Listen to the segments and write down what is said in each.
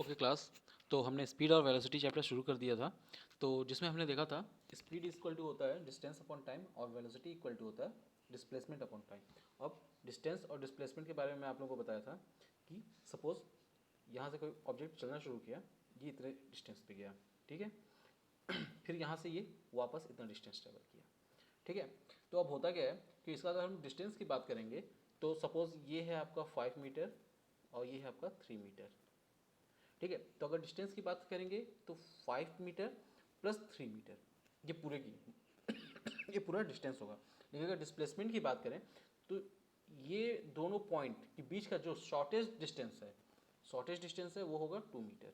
Okay class, तो हमने speed और वेलोसिटी चैप्टर शुरू कर दिया था। तो जिसमें हमने देखा था स्पीड इक्वल टू होता है डिस्टेंस अपॉन टाइम और वेलोसिटी इक्वल टू होता है डिस्प्लेसमेंट अपॉन टाइम। अब डिस्टेंस और डिस्प्लेसमेंट के बारे में मैं आप लोगों को बताया था कि सपोज यहाँ से कोई ऑब्जेक्ट चलना शुरू किया, ये इतने डिस्टेंस पे गया, ठीक है। फिर यहाँ से ये वापस इतना डिस्टेंस ट्रेवल किया, ठीक है। तो अब होता क्या है कि इसका अगर हम डिस्टेंस की बात करेंगे तो सपोज ये है आपका 5 मीटर और ये है आपका 3 मीटर, ठीक है। तो अगर डिस्टेंस की बात करेंगे तो 5 मीटर प्लस 3 मीटर, ये पूरे की ये पूरा डिस्टेंस होगा। लेकिन अगर डिस्प्लेसमेंट की बात करें तो ये दोनों पॉइंट के बीच का जो शॉर्टेस्ट डिस्टेंस है वो होगा 2 मीटर,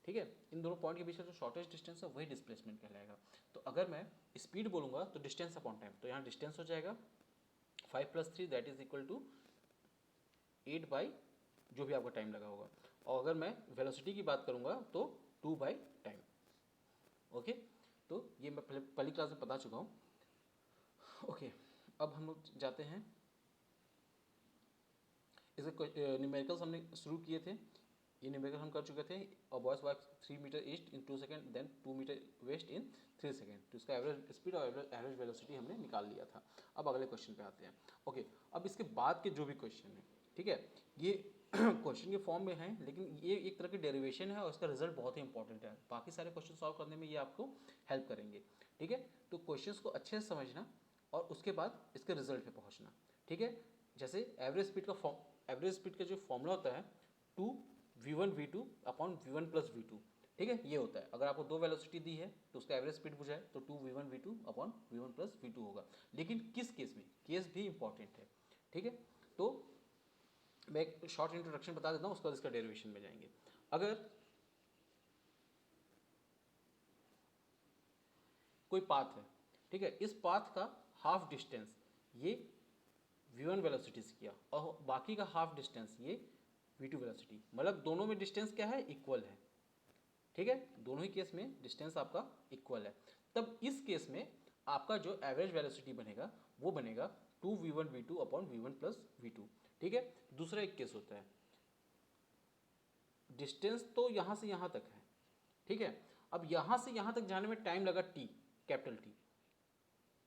ठीक है। इन दोनों पॉइंट के बीच का जो शॉर्टेस्ट डिस्टेंस है वही डिस्प्लेसमेंट कहलाएगा। तो अगर मैं स्पीड बोलूँगा तो डिस्टेंस अपॉन टाइम, तो यहाँ डिस्टेंस हो जाएगा 5 + 3 that is equal to 8 by जो भी आपका टाइम लगा होगा। और अगर मैं वेलोसिटी की बात करूंगा तो 2 बाई टाइम। ओके, तो ये मैं पहली क्लास में बता चुका हूँ। ओके, अब हम लोग जाते हैं इसके न्यूमेरिकल्स हमने शुरू किए थे। ये न्यूमेरिकल हम कर चुके थे। और बॉयज वॉक 3 मीटर ईस्ट इन 2 सेकेंड, देन 2 मीटर वेस्ट इन 3 सेकेंड। तो इसका एवरेज स्पीड और एवरेज वेलोसिटी हमने निकाल लिया था। अब अगले क्वेश्चन पे आते हैं। ओके, अब इसके बाद के जो भी क्वेश्चन है, ठीक है, ये क्वेश्चन के फॉर्म में है, लेकिन ये एक तरह की डेरिवेशन है और इसका रिजल्ट बहुत ही इंपॉर्टेंट है। बाकी सारे क्वेश्चन सॉल्व करने में ये आपको हेल्प करेंगे, ठीक है। तो क्वेश्चंस को अच्छे से समझना और उसके बाद इसके रिजल्ट पे पहुंचना, ठीक है। जैसे एवरेज स्पीड का जो फॉर्मूला होता है 2v1v2 upon v1 plus v2, ठीक है। ये होता है अगर आपको दो वेलोसिटी दी है तो उसका एवरेज स्पीड पूछा है तो 2v1v2 upon v1 plus v2 होगा। लेकिन किस केस में, केस भी इंपॉर्टेंट है, ठीक है। तो मैं एक शॉर्ट इंट्रोडक्शन बता देता हूँ, उसके बाद इसका डेरिवेशन में जाएंगे। अगर कोई पाथ है, ठीक है, इस पाथ का हाफ डिस्टेंस ये v1 वेलोसिटी से किया और बाकी का हाफ डिस्टेंस ये v2 वेलोसिटी, मतलब दोनों में डिस्टेंस क्या है, इक्वल है, ठीक है। दोनों ही केस में डिस्टेंस आपका इक्वल है। तब इस केस में आपका जो एवरेज वेलोसिटी बनेगा वो बनेगा 2v1v2 upon v1 plus v2, ठीक है। दूसरा एक केस होता है, डिस्टेंस तो यहाँ से यहाँ तक है, ठीक है। अब यहाँ से यहाँ तक जाने में टाइम लगा t, कैपिटल T,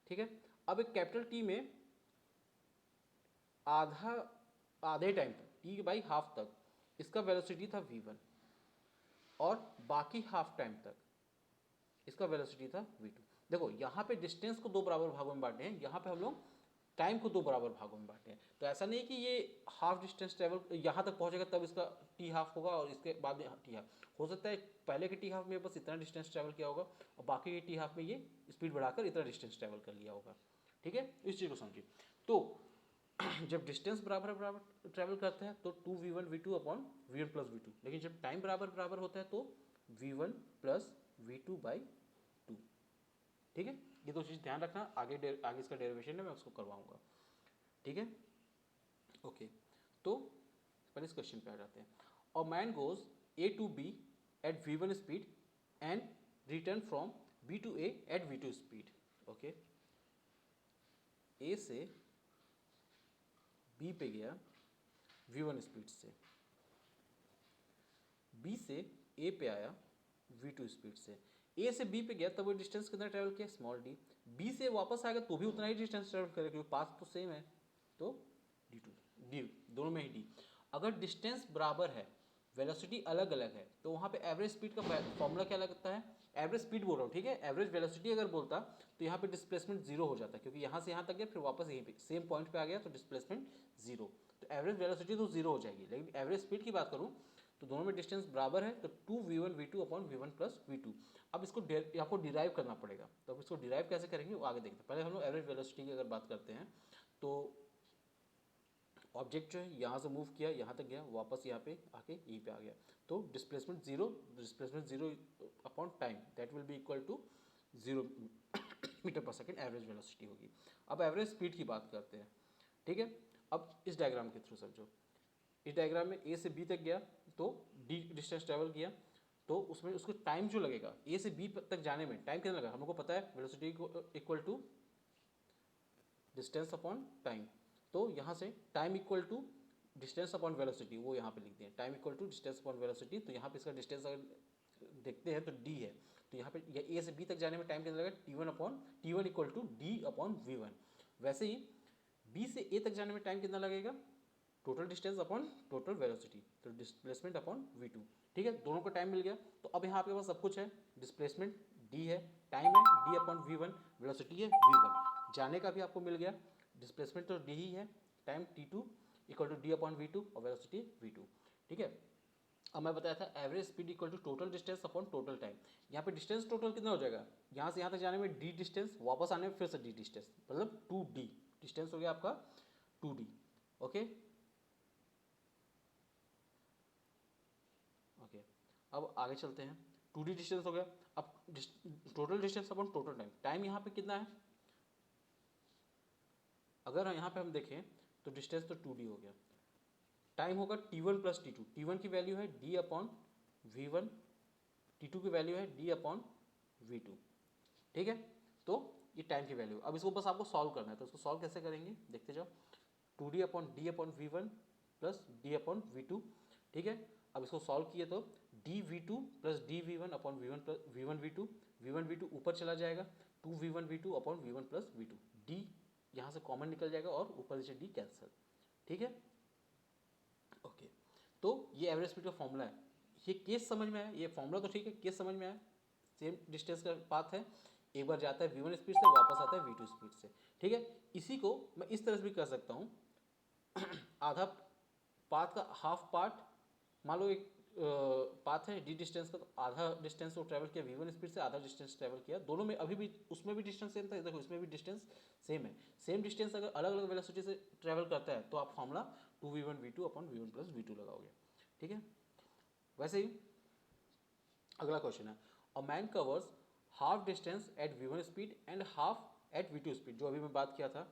ठीक है। अब एक कैपिटल T में आधे टाइम तक t बाई हाफ तक इसका वेलोसिटी था v1 और बाकी हाफ टाइम तक इसका वेलोसिटी था v2। देखो यहाँ पे डिस्टेंस को दो बराबर भागों में बांटे हैं, यहाँ पे हम लोग टाइम को दो बराबर भागों में बांटे हैं। तो ऐसा नहीं कि ये हाफ डिस्टेंस ट्रेवल यहाँ तक पहुँचेगा तब इसका टी हाफ होगा और इसके बाद में टी हाफ हो सकता है। पहले के टी हाफ में बस इतना डिस्टेंस ट्रेवल किया होगा और बाकी के टी हाफ में ये स्पीड बढ़ाकर इतना डिस्टेंस ट्रेवल कर लिया होगा, ठीक है। इस चीज़ को समझिए। तो जब डिस्टेंस बराबर बराबर ट्रेवल करता है तो 2v1v2 upon v1 plus v2, लेकिन जब टाइम बराबर बराबर होता है तो v1 प्लस v2 बाई 2, ठीक है। ये दो चीज़ ध्यान रखना, आगे इसका डेरिवेशन है मैं उसको करवाऊंगा, ठीक है। ओके, तो पहले इस क्वेश्चन पे आ जाते हैं। A man goes A to B at v1 speed and return from b to a at v2 speed. Okay, A से बी पे गया v1 स्पीड से, बी से ए पे आया v2 स्पीड से। ए से बी पे गया तब वो डिस्टेंस कितना ट्रेवल किया, स्मॉल डी। बी से वापस आएगा तो भी उतना ही डिस्टेंस ट्रेवल करेगा क्योंकि पाथ तो सेम है, तो डी दोनों में ही डी। अगर डिस्टेंस बराबर है, वेलोसिटी अलग अलग है, तो वहाँ पे एवरेज स्पीड का फॉर्मूला क्या लगता है, एवरेज स्पीड बोल रहा हूँ, ठीक है। एवरेज वेलोसिटी अगर बोलता तो यहाँ पे डिस्प्लेसमेंट जीरो हो जाता, क्योंकि यहाँ से यहाँ तक गया फिर वापस यहीं पे सेम पॉइंट पे आ गया तो डिस्प्लेसमेंट जीरो। तो एवरेज वेलोसिटी तो जीरो हो जाएगी, लेकिन एवरेज स्पीड की बात करूँ तो दोनों में डिस्टेंस बराबर है तो 2v1v2 upon v1 plus v2। अब इसको आपको डिराइव करना पड़ेगा, तो अब इसको डिराइव कैसे करेंगे वो आगे देखते हैं। पहले हम लोग एवरेज वेलोसिटी की अगर बात करते हैं तो ऑब्जेक्ट जो है यहाँ से मूव किया, यहाँ तक गया, वापस यहाँ पे आके यहीं पे आ गया, तो displacement zero upon time that will be equal to 0 metre per second average velocity होगी। अब एवरेज स्पीड की बात करते हैं, ठीक है। अब इस डायग्राम के थ्रू समझो, इस डायग्राम में ए से बी तक गया तो डी डिस्टेंस ट्रेवल किया, तो उसमें उसको टाइम जो लगेगा ए से बी तक जाने में टाइम कितना लगा, हम लोग को पता है velocity equal to distance upon time. तो यहाँ से time equal to distance upon velocity वो यहाँ पे लिख दिए, time equal to distance upon velocity. तो यहाँ पे इसका डिस्टेंस अगर देखते हैं तो डी है, तो यहाँ पे ए से बी तक जाने में टाइम कितना लगेगा, T one equal to D upon V one. वैसे ही बी से ए तक जाने में टाइम कितना लगेगा, total distance upon total velocity, तो डिस्प्लेसमेंट अपॉन वी टू। ठीक है, दोनों को टाइम मिल गया। तो अब यहाँ आपके पास सब कुछ है, डिस्प्लेसमेंट डी है, टाइम है D upon V one, velocity है वी वन, जाने का भी आपको मिल गया, डिस्प्लेसमेंट तो डी ही है, time T two equal to D upon V two और वेलोसिटी वी टू। ठीक है, अब मैं बताया था average speed equal to total distance upon total time. यहाँ पे डिस्टेंस टोटल कितना हो जाएगा, यहाँ से यहाँ तक जाने में डी डिस्टेंस, वापस आने में फिर से डी डिस्टेंस, मतलब 2d डिस्टेंस हो गया आपका 2d। ओके ओके, अब आगे चलते हैं। 2d डिस्टेंस हो गया, अब total distance upon total time. Time यहाँ पे कितना है, अगर यहाँ पे हम देखें तो डिस्टेंस तो 2d हो गया, टाइम होगा t1 प्लस t2। t1 की वैल्यू है d अपॉन v1, t2 की वैल्यू है d अपॉन v2। ठीक है, तो ये टाइम की वैल्यू। अब इसको बस आपको सॉल्व करना है, तो इसको सॉल्व कैसे करेंगे देखते जाओ। 2d upon D upon V one plus D upon V two. ठीक है, अब इसको सॉल्व किए तो D V two plus D V one upon V one plus V one V two ऊपर चला जाएगा, 2v1 v2 upon V one plus V two. D यहाँ से कॉमन निकल जाएगा और ऊपर से डी कैंसिल। ठीक है, ओके, तो ये एवरेज स्पीड का फॉर्मूला है। ये केस समझ में आया, ये फॉर्मूला तो ठीक है, केस समझ में आया। सेम डिस्टेंस का पाथ है, एक बार जाता है v1 स्पीड से, वापस आता है v2 स्पीड से। ठीक है, इसी को मैं इस तरह से भी कर सकता हूँ आधा पाथ का हाफ पार्ट, मान लो एक पाथ है डी डिस्टेंस का, तो आधा डिस्टेंस वो ट्रैवल किया v1 स्पीड से, आधा डिस्टेंस ट्रैवल किया, दोनों में अभी भी उसमें भी डिस्टेंस सेम था, देखो इसमें भी डिस्टेंस सेम है। सेम डिस्टेंस अगर अलग अलग वेलोसिटी से ट्रैवल करता है तो आप formula 2v1v2 upon v1 plus v2 लगाओगे। ठीक है, वैसे ही अगला क्वेश्चन है, a man covers half distance at v1 speed and half at v2 speed, जो अभी मैं बात किया था।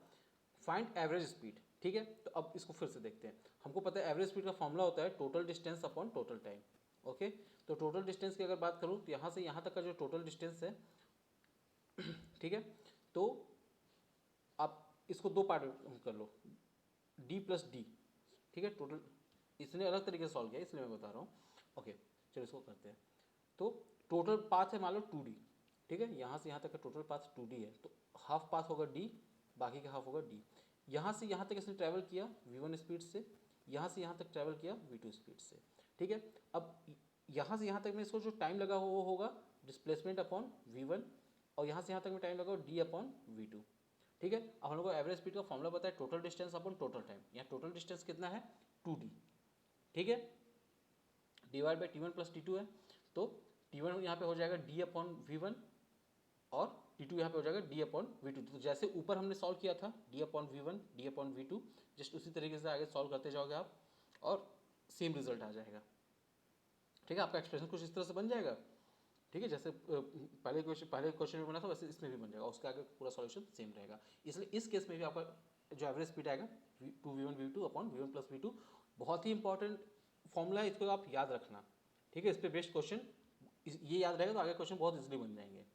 Find average speed. ठीक है, तो अब इसको फिर से देखते हैं। हमको पता है एवरेज स्पीड का फॉर्मूला होता है total distance upon total time. Okay, तो टोटल डिस्टेंस की अगर बात करूँ तो यहाँ से यहाँ तक का जो टोटल डिस्टेंस है ठीक है, तो आप इसको दो पार्ट कर लो, डी प्लस डी। ठीक है, टोटल इसने अलग तरीके से सॉल्व किया इसलिए मैं बता रहा हूँ। ओके, चलो इसको करते हैं। तो टोटल पाथ है मान लो 2d। ठीक है, यहाँ से यहाँ तक का टोटल पाथ 2d है, तो हाफ पाथ होगा d, बाकी का हाफ होगा d। यहाँ से यहाँ तक इसने ट्रैवल किया v1 स्पीड से, यहाँ से यहाँ तक ट्रैवल किया v2 स्पीड से। ठीक है, अब यहाँ से यहाँ तक में इसको जो टाइम लगा हो वो होगा डिस्प्लेसमेंट अपॉन v1, और यहाँ से यहाँ तक में टाइम लगा d अपॉन v2। ठीक है, अब हम लोग को एवरेज स्पीड का फॉर्मूला पता है total distance upon total time. यहाँ टोटल डिस्टेंस कितना है 2d। ठीक है, divide by t1 plus t2 है, तो t1 यहाँ पे हो जाएगा d अपॉन v1 और t2 यहाँ पे हो जाएगा d अपॉन v2। तो जैसे ऊपर हमने सॉल्व किया था d upon v1 d upon v2, just उसी तरीके से आगे सॉल्व करते जाओगे आप और सेम रिजल्ट आ जाएगा। ठीक है, आपका एक्सप्रेशन कुछ इस तरह से बन जाएगा। ठीक है, जैसे पहले क्वेश्चन में बना था वैसे इसमें भी बन जाएगा, उसके आगे पूरा सॉल्यूशन सेम रहेगा। इसलिए इस केस में भी आपका जो एवरेज स्पीड आएगा 2v1v2 upon v1 plus v2। बहुत ही इंपॉर्टेंट फॉर्मूला है, इसको आप याद रखना। ठीक है, इस पर बेस्ड क्वेश्चन ये याद रहेगा तो आगे क्वेश्चन बहुत इजीली बन जाएंगे।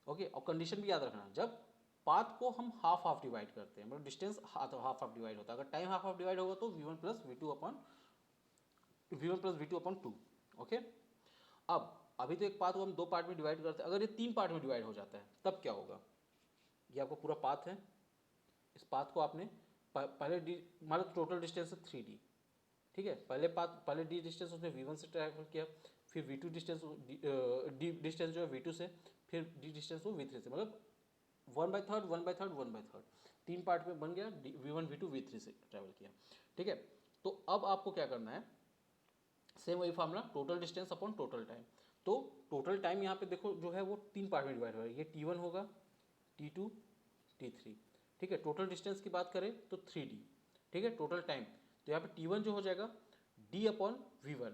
ओके, और कंडीशन भी याद रखना, जब पाथ को हम हाफ हाफ डिवाइड करते हैं, मतलब डिस्टेंस हाफ हाफ डिवाइड होता है, अगर टाइम हाफ हाफ डिवाइड होगा तो v1 plus v2 upon 2। Okay, अब अभी तो एक पाथ को हम दो पार्ट में डिवाइड करते हैं, अगर ये 3 पार्ट में डिवाइड हो जाता है तब क्या होगा। ये आपका पूरा पाथ है, इस पाथ को आपने पहले डी मान लो टोटल डिस्टेंस है 3d। ठीक है, पहले डी डिस्टेंस उसने v1 से ट्रैवल किया, फिर v2 डिस्टेंस डी डिस्टेंस जो है v2 से, फिर डी डिस्टेंस वो v3 से, मतलब 1/3 1/3 1/3 3 पार्ट में बन गया। v1 v2 v3 से ट्रैवल किया। ठीक है, तो अब आपको क्या करना है, सेम वही formula total distance upon total time. तो टोटल टाइम यहाँ पे देखो जो है वो 3 पार्ट में डिवाइड हो रहा है, ये t1 होगा, t2 t3। ठीक है, टोटल डिस्टेंस की बात करें तो 3d। ठीक है, टोटल टाइम तो यहाँ पे t1 जो हो जाएगा d अपॉन v1।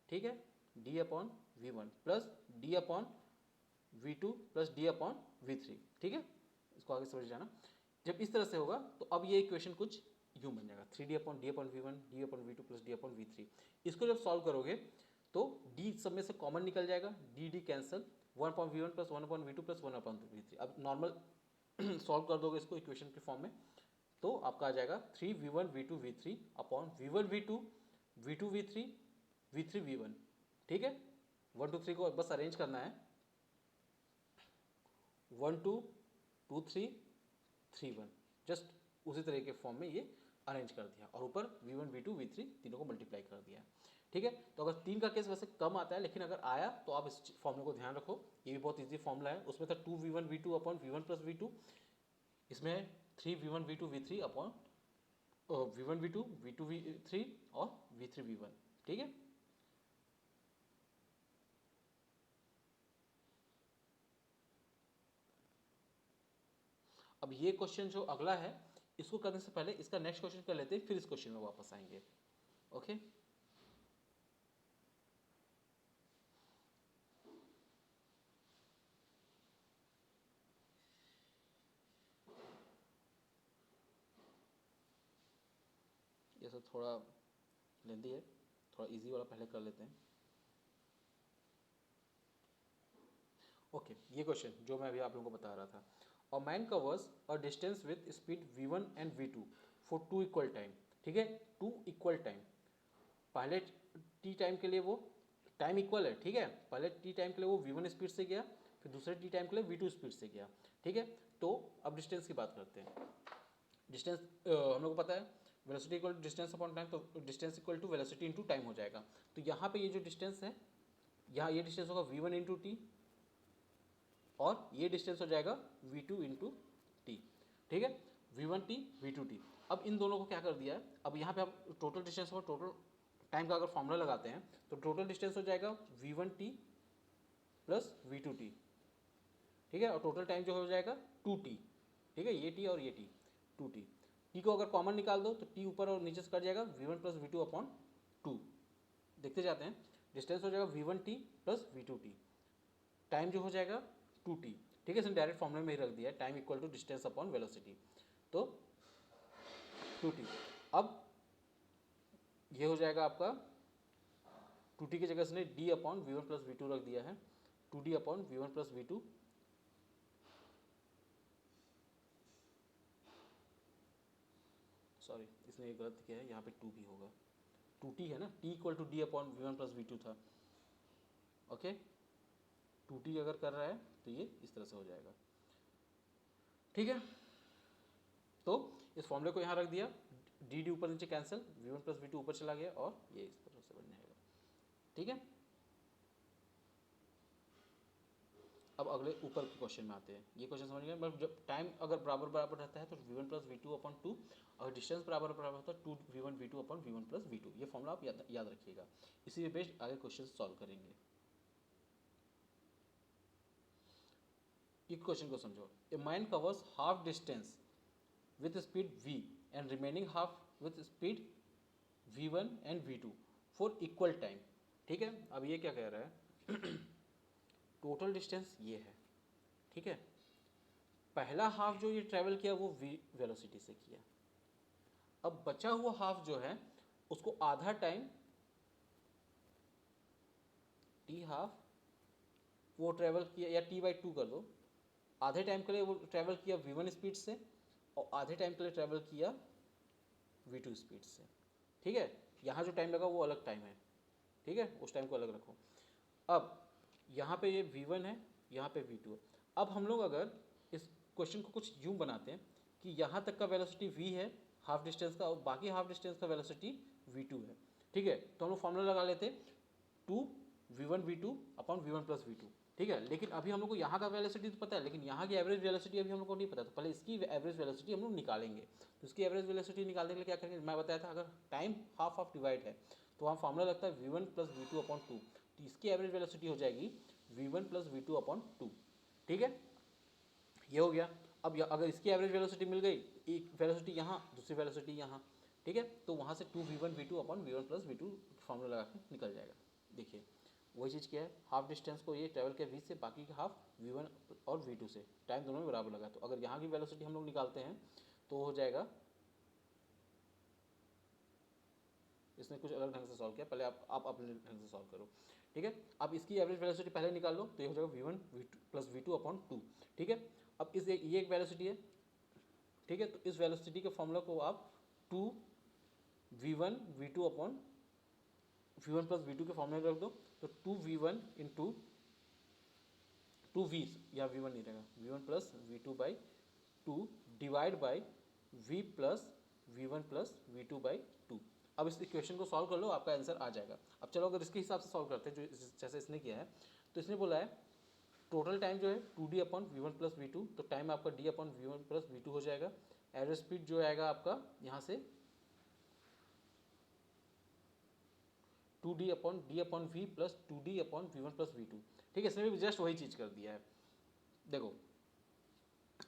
ठीक है, d upon v1 plus d upon v2 plus d upon v3। ठीक है, इसको आगे समझ जाना। जब इस तरह से होगा तो अब ये इक्वेशन कुछ यूँ बन जाएगा 3d upon d upon v1 d upon v2 plus d upon v3। इसको जब सॉल्व करोगे तो d सब में से कॉमन निकल जाएगा, d cancel, 1 upon v1 plus 1 upon v2 plus 1 upon v3। अब नॉर्मल सॉल्व कर दोगे इसको इक्वेशन के फॉर्म में, तो आपका आ जाएगा 3v1 v2 v3 upon v1 v2 v2 v3 v3 v1। ठीक है, 1 2 3 को बस अरेंज करना है, 1 2 2 3 3 1, जस्ट उसी तरह के फॉर्म में ये अरेंज कर दिया और ऊपर v1 v2 v3 तीनों को मल्टीप्लाई कर दिया। ठीक है, तो अगर 3 का केस वैसे कम आता है, लेकिन अगर आया तो आप इस फॉर्मूले को ध्यान रखो, ये भी बहुत इजी फॉर्मूला है। उसमें था 2v1 v2 upon v1 plus v2, इसमें है 3v1 v2 v3 upon v1 v2 v2 v3 और v3 v1। ठीक है, अब ये क्वेश्चन जो अगला है इसको करने से पहले इसका नेक्स्ट क्वेश्चन कर लेते हैं, फिर इस क्वेश्चन में वापस आएंगे। ओके, ये सब थोड़ा लेंदी है, थोड़ा इजी वाला पहले कर लेते हैं। ओके, ये क्वेश्चन जो मैं अभी आप लोगों को बता रहा था, अ man covers a distance with speed v1 and v2 for 2 equal time. ठीक है, 2 इक्वल टाइम, पहले t टाइम के लिए वो टाइम इक्वल है। ठीक है, पहले t टाइम के लिए वो v1 स्पीड से गया, फिर दूसरे t टाइम के लिए v2 स्पीड से गया। ठीक है, तो अब डिस्टेंस की बात करते हैं। डिस्टेंस हम लोग को पता है velocity equal to distance upon time, तो distance equal to velocity into time हो जाएगा। तो यहाँ पे ये जो डिस्टेंस है, यहाँ ये डिस्टेंस होगा v1 इंटू टी और ये डिस्टेंस हो जाएगा v2 इंटू टी। ठीक है, v1t v2t। अब इन दोनों को क्या कर दिया है, अब यहाँ पे आप टोटल डिस्टेंस और टोटल टाइम का अगर फॉर्मूला लगाते हैं तो टोटल डिस्टेंस हो जाएगा v1t प्लस v2t। ठीक है, और टोटल टाइम जो हो जाएगा 2t। ठीक है, ये t और ये t 2t। t को अगर कॉमन निकाल दो तो t ऊपर और नीचे से कट जाएगा v1 प्लस v2 अपॉन 2। देखते जाते हैं, डिस्टेंस हो जाएगा v1t प्लस v2t, टाइम जो हो जाएगा 2t। ठीक है, इसने डायरेक्ट फॉर्मूले में ही रख दिया है, time equal to distance upon velocity, तो 2t। अब ये हो जाएगा आपका 2t की जगह इसने d upon v1 plus v2 रख दिया है, 2d upon v1 plus v2। Sorry, इसने ये गलत किया है, यहाँ पे 2 भी होगा, 2t है ना, t equal to D upon v1 plus v2 था। ओके, 2t अगर कर रहा है तो ये इस तरह से हो जाएगा। ठीक है, तो इस फॉर्मूले को यहाँ रख दिया, डी डी ऊपर नीचे कैंसिल, v1 प्लस v2 ऊपर चला गया और ये इस तरह से बन जाएगा। ठीक है, अब अगले ऊपर के क्वेश्चन में आते हैं। ये क्वेश्चन समझ गए, मतलब जब टाइम अगर बराबर बराबर रहता है तो v1 प्लस v2 अपॉन 2, और डिस्टेंस बराबर बराबर होता है 2v1 v2 upon v1 plus v2। ये फॉर्मूला आप याद रखिएगा, इसी पे बेस्ड आगे क्वेश्चन सॉल्व करेंगे। एक क्वेश्चन को समझो, a man covers half distance with speed v and remaining half with speed v1 and v2 for equal time। ठीक है, अब ये क्या कह रहा है टोटल डिस्टेंस ये है। ठीक है, पहला हाफ जो ये ट्रैवल किया वो v वेलोसिटी से किया, अब बचा हुआ हाफ जो है उसको आधा टाइम t हाफ वो ट्रैवल किया, या t/2 कर दो, आधे टाइम के लिए वो ट्रैवल किया v1 स्पीड से और आधे टाइम के लिए ट्रैवल किया v2 स्पीड से। ठीक है, यहाँ जो टाइम लगा वो अलग टाइम है। ठीक है, उस टाइम को अलग रखो। अब यहाँ पे ये v1 है, यहाँ पे v2 है। अब हम लोग अगर इस क्वेश्चन को कुछ यूँ बनाते हैं कि यहाँ तक का वेलोसिटी v है हाफ डिस्टेंस का, और बाकी हाफ डिस्टेंस का वेलोसिटी v2 है। ठीक है, तो हम लोग फॉर्मूला लगा लेते 2v1 v2 upon v1 plus v2। ठीक है, लेकिन अभी हम लोग को यहाँ का वेलोसिटी तो पता है, लेकिन यहाँ की एवरेज वेलोसिटी अभी हम लोग को नहीं पता, तो पहले इसकी एवरेज वेलोसिटी हम लोग निकालेंगे। तो इसकी एवरेज वेलोसिटी निकालने के लिए क्या करेंगे, मैं बताया था अगर टाइम हाफ हाफ डिवाइड है तो वहाँ फॉर्मूला लगता है v1 प्लस v2 अपॉन 2, तो इसकी एवरेज वेलोसिटी हो जाएगी v1 प्लस v2 अपॉन 2। ठीक है, ये हो गया। अब अगर इसकी एवरेज वेलोसिटी मिल गई, एक वेलोसिटी यहाँ दूसरी वेलोसिटी यहाँ, ठीक है, तो वहाँ से 2v1 v2 upon v1 plus v2 formula लगा के निकल जाएगा। देखिए वही चीज़ क्या है, हाफ डिस्टेंस को ये ट्रैवल किया v से, बाकी का हाफ v1 और v2 से, टाइम दोनों में बराबर लगा। तो अगर यहाँ की वेलोसिटी हम लोग निकालते हैं तो हो जाएगा, इसने कुछ अलग ढंग से सॉल्व किया, पहले आप अपने ढंग से सॉल्व करो। ठीक है, अब इसकी एवरेज वेलोसिटी पहले निकाल लो, तो ये हो जाएगा v1 v2 plus v2 upon 2। ठीक है, अब इस ये एक वेलोसिटी है, ठीक है। तो इस वेलोसिटी के फॉर्मूला को आप 2v1 v2 upon v1 plus v2 के फॉर्मूले रख दो। तो 2v1 इंटू 2v या v1 नहीं रहेगा, v1 plus v2 by 2 divide by v plus v1 plus v2 by 2। अब इस इक्वेशन को सॉल्व कर लो, आपका आंसर आ जाएगा। अब चलो अगर इसके हिसाब से सॉल्व करते हैं जो जैसे इसने किया है, तो इसने बोला है टोटल टाइम जो है 2d upon V one plus V two, तो टाइम आपका d upon V one plus V two हो जाएगा। एवरेज स्पीड जो आएगा आपका यहाँ से 2d upon d upon v plus 2d upon V one plus V two. ठीक है, इसने भी जस्ट वही चीज़ कर दिया है। देखो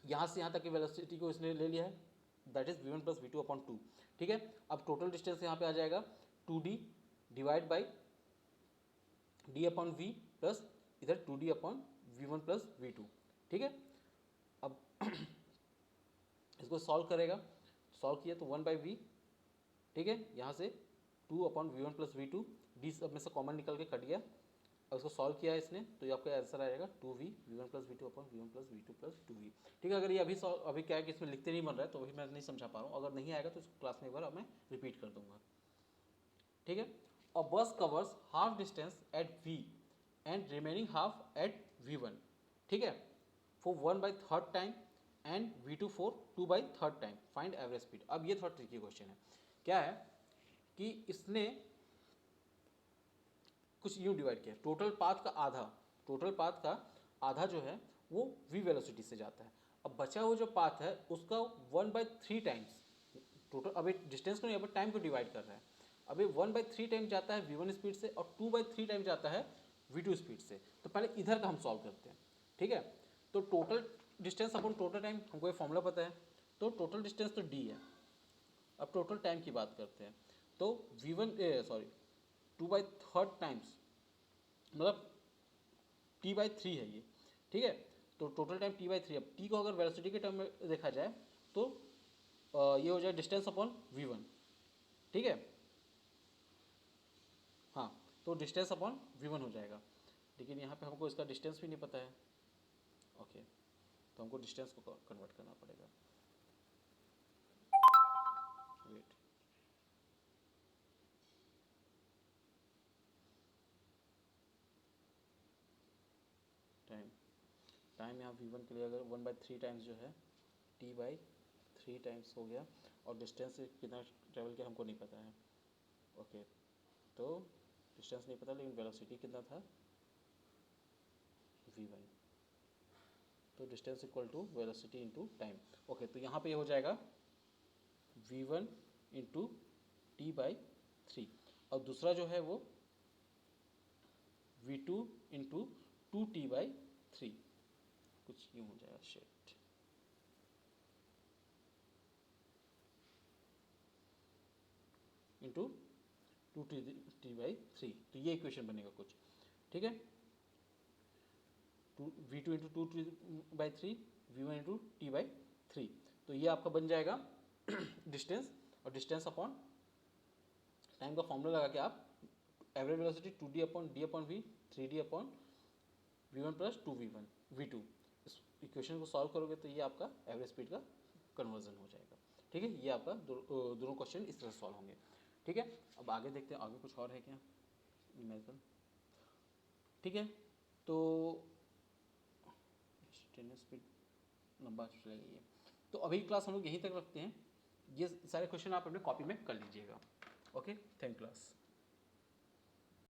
यहाँ से यहाँ तक की वेलोसिटी को इसने ले लिया है, that is V one plus V two upon 2। ठीक है, अब टोटल डिस्टेंस यहाँ पे आ जाएगा 2d divide by d upon v plus इधर 2d upon V one plus V two. ठीक है, अब इसको सॉल्व करेगा, सॉल्व किया तो 1 बाई वी। ठीक है, यहाँ से 2 upon V one plus V two, D सब में से कॉमन निकल के कट गया। अब इसको सॉल्व किया है इसने, तो ये आपका आंसर आएगा 2v V one plus V two upon V one plus V two plus 2v। ठीक है, अगर ये अभी क्या है कि इसमें लिखते नहीं बन रहा है तो वही मैं नहीं समझा पा रहा हूँ। अगर नहीं आएगा तो इसको क्लास में एक बार मैं रिपीट कर दूंगा। ठीक है, a bus covers half distance at v and remaining half at v1। ठीक है, for 1/3 time and v2 for 2/3 time, find average speed. अब ये थोड़ा ट्रिकी क्वेश्चन है। क्या है कि इसने कुछ यूँ डिवाइड किया, टोटल पाथ का आधा जो है वो v वेलोसिटी से जाता है। अब बचा हुआ जो पाथ है उसका 1/3 टाइम्स टोटल, अभी डिस्टेंस को नहीं, अभी टाइम को डिवाइड कर रहा है। अभी 1/3 टाइम जाता है v1 स्पीड से और 2/3 टाइम जाता है v2 स्पीड से। तो पहले इधर का हम सॉल्व करते हैं। ठीक है, तो total distance upon total time, हमको ये फॉर्मूला पता है। तो टोटल डिस्टेंस तो d है। अब टोटल टाइम की बात करते हैं, तो v1 2/3 टाइम्स मतलब t/3 है ये। ठीक है, तो टोटल टाइम t/3। अब t को अगर वेलोसिटी के टर्म में देखा जाए तो ये हो जाए डिस्टेंस अपॉन v1। ठीक है, हाँ, तो डिस्टेंस अपॉन v1 हो जाएगा। लेकिन यहाँ पे हमको इसका डिस्टेंस भी नहीं पता है। ओके, तो हमको डिस्टेंस को कन्वर्ट करना पड़ेगा। वेट, टाइम यहाँ v1 के लिए अगर 1/3 टाइम्स जो है t/3 टाइम्स हो गया, और डिस्टेंस कितना ट्रेवल किया हमको नहीं पता है। ओके, तो डिस्टेंस नहीं पता लेकिन वेलोसिटी कितना था v1, तो distance equal to velocity into time. Okay, तो यहाँ पे ये हो जाएगा v1 इंटू t/3, और दूसरा जो है वो v2 इंटू 2t/3, कुछ यूँ हो जाएगा शेट। इंटू 2t/3, तो ये इक्वेशन बनेगा कुछ। ठीक है, v2 into 2t/3, v1 into t/3, तो ये आपका बन जाएगा डिस्टेंस। और डिस्टेंस अपॉन टाइम का फॉर्मूला लगा के आप average velocity 2d upon d upon v 3d upon v1 plus 2v1 v2, इस इक्वेशन को सॉल्व करोगे तो ये आपका एवरेज स्पीड का कन्वर्जन हो जाएगा। ठीक है, ये आपका दोनों क्वेश्चन इस तरह सॉल्व होंगे। ठीक है, अब आगे देखते हैं आगे कुछ और है क्या न्यूमेरिकल। ठीक है, तो स्पीड लंबा चलेगा ये, तो अभी क्लास हम लोग यहीं तक रखते हैं। ये सारे क्वेश्चन आप अपने कॉपी में कर लीजिएगा। Okay, thank class.